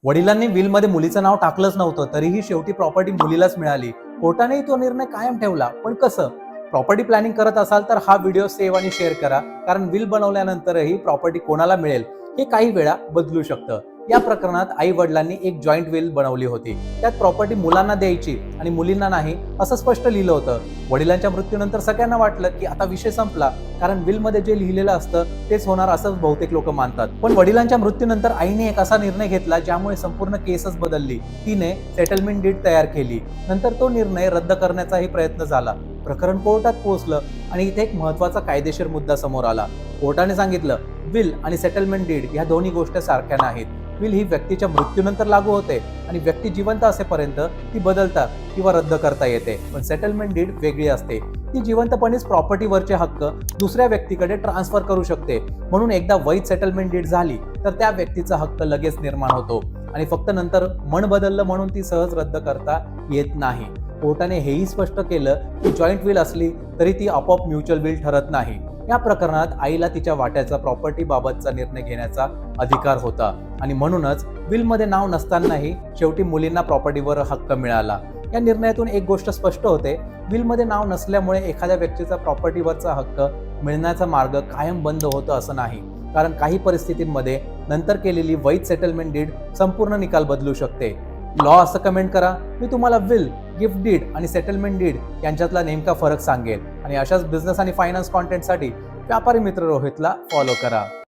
वडिलांनी विलमध्ये मुलीचं नाव टाकलंच नव्हतं, तरीही शेवटी प्रॉपर्टी मुलीलाच मिळाली. कोर्टानेही तो निर्णय कायम ठेवला. पण कसं? प्रॉपर्टी प्लॅनिंग करत असाल तर हा व्हिडिओ सेव्ह आणि शेअर करा, कारण विल बनवल्यानंतरही प्रॉपर्टी कोणाला मिळेल हे काही वेळा बदलू शकतं. या प्रकरणात आई वडिलांनी एक जॉईंट विल बनवली होती. त्यात प्रॉपर्टी मुलांना द्यायची आणि मुलींना नाही असं स्पष्ट लिहिलं होतं. वडिलांच्या मृत्यूनंतर सगळ्यांना वाटलं की आता विषय संपला, कारण विलमध्ये जे लिहिलेलं असतं तेच होणार असं बहुतेक लोक मानतात. पण वडिलांच्या मृत्यूनंतर आईने एक असा निर्णय घेतला ज्यामुळे संपूर्ण केसच बदलली. तिने सेटलमेंट डीड तयार केली. नंतर तो निर्णय रद्द करण्याचाही प्रयत्न झाला. प्रकरण कोर्टात पोहोचलं आणि इथे एक महत्त्वाचा कायदेशीर मुद्दा समोर आला. कोर्टाने सांगितलं, विल आणि सेटलमेंट डीड ह्या दोन्ही गोष्टी सारख्या नाहीत. विल ही व्यक्तीच्या मृत्यूनंतर लागू होते आणि व्यक्ती जिवंत असेपर्यंत ती बदलता किंवा रद्द करता येते. पण सेटलमेंट डीड वेगळी असते. ती जिवंतपणेच प्रॉपर्टीवरचे हक्क दुसऱ्या व्यक्तीकडे ट्रान्सफर करू शकते. म्हणून एकदा वैध सेटलमेंट डीड झाली तर त्या व्यक्तीचा हक्क लगेच निर्माण होतो आणि फक्त नंतर मन बदललं म्हणून ती सहज रद्द करता येत नाही. कोर्टाने हेही स्पष्ट केलं की जॉईंट विल असली तरी ती आपोआप म्युच्युअल विल ठरत नाही. या प्रकरणात आईला तिच्या वाट्याचा प्रॉपर्टी बाबतचा निर्णय घेण्याचा अधिकार होता आणि म्हणूनच विलमध्ये नाव नसतानाही शेवटी मुलींना प्रॉपर्टीवर हक्क मिळाला. या निर्णयातून एक गोष्ट स्पष्ट होते, विलमध्ये नाव नसल्यामुळे एखाद्या व्यक्तीचा प्रॉपर्टीवरचा हक्क मिळण्याचा मार्ग कायम बंद होतो असं नाही. कारण काही परिस्थितींमध्ये नंतर केलेली वैध सेटलमेंट डीड संपूर्ण निकाल बदलू शकते. लॉ असं कमेंट करा, मी तुम्हाला विल, गिफ्ट डीड आणि सेटलमेंट डीड यांच्यातला नेमका फरक सांगेल. आणि अशाच बिझनेस आणि फायनान्स कॉन्टेंटसाठी व्यापारी मित्र रोहितला फॉलो करा.